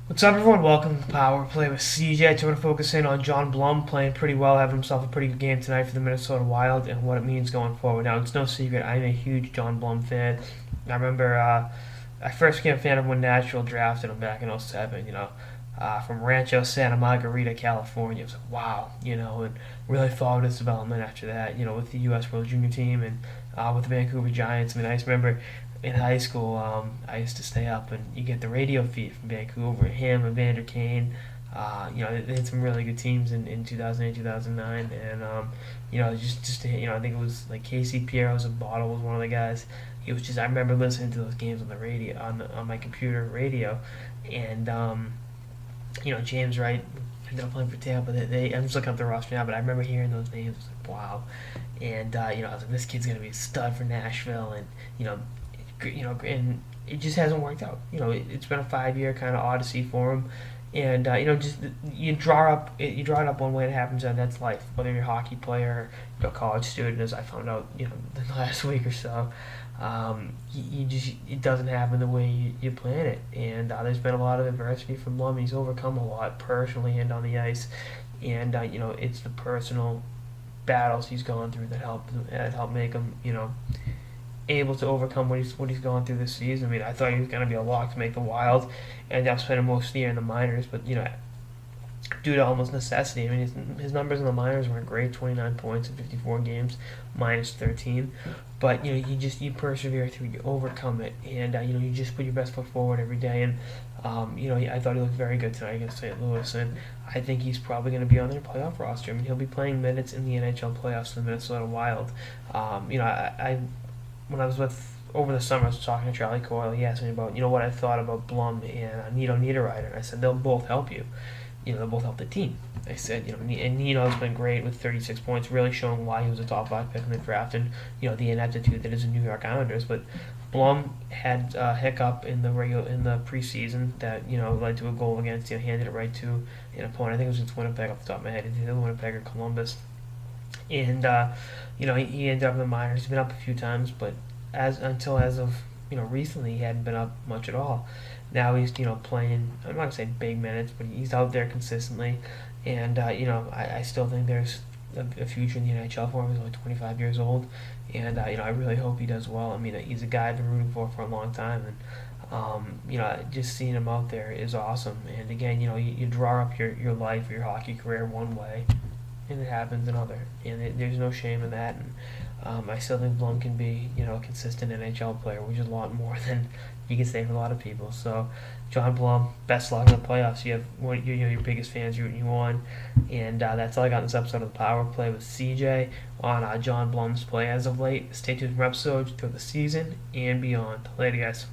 What's up, everyone? Welcome to the Power Play with CJ. I want to focus in on John Blum playing pretty well, having himself a pretty good game tonight for the Minnesota Wild, and what it means going forward. Now, it's no secret I'm a huge John Blum fan. I remember I first became a fan of him when Nashville drafted him back in '07. From Rancho Santa Margarita, California. It was like, wow, and really followed his development after that. With the U.S. World Junior Team and with the Vancouver Giants. I just remember in high school, I used to stay up and you get the radio feed from Vancouver, him, Evander Kane. They had some really good teams in 2008, 2009, and I think it was like Casey Piero's a bottle was one of the guys. He was just I remember listening to those games on the radio on my computer radio, and James Wright ended up playing for Tampa. I'm just looking up the roster now, but I remember hearing those names. I was like, wow, and I was like, this kid's gonna be a stud for Nashville, and and it just hasn't worked out. It's been a 5 year kind of odyssey for him, and just you draw it up one way it happens, and that's life. Whether you're a hockey player, college student, as I found out, the last week or so, it doesn't happen the way you plan it, and there's been a lot of adversity from Blum. He's overcome a lot personally and on the ice, and it's the personal battles he's gone through that help make him able to overcome what he's going through this season. I thought he was going to be a lock to make the Wild, and I'm spending most of the year in the minors, but due to almost necessity. His numbers in the minors weren't great: 29 points in 54 games, minus 13. But you persevere through, you overcome it, and you just put your best foot forward every day. And I thought he looked very good tonight against St. Louis, and I think he's probably going to be on their playoff roster. He'll be playing minutes in the NHL playoffs for the Minnesota Wild. I when I was with over the summer, I was talking to Charlie Coyle. He asked me about what I thought about Blum and Nito Niederreiter, and I said they'll both help you. They'll both help the team. I said, and Nito's been great with 36 points, really showing why he was a top 5 pick in the draft, and the ineptitude that is the New York Islanders. But Blum had a hiccup in the preseason that led to a goal against. Handed it right to an opponent. I think it was against Winnipeg off the top of my head. Either Winnipeg or Columbus. And he ended up in the minors. He's been up a few times, but as of recently, he hadn't been up much at all. Now he's playing. I'm not gonna say big minutes, but he's out there consistently, and I still think there's a future in the NHL for him. He's only 25 years old, and I really hope he does well. He's a guy I've been rooting for a long time, and just seeing him out there is awesome. And again, you draw up your life, your hockey career one way, and it happens another, and there's no shame in that. And I still think Blum can be a consistent NHL player, which is a lot more than you can say for a lot of people. So, John Blum, best luck in the playoffs. You have your biggest fans rooting you on, and that's all I got in this episode of the Power Play with CJ on John Blum's play as of late. Stay tuned for episodes through the season and beyond. Later, guys.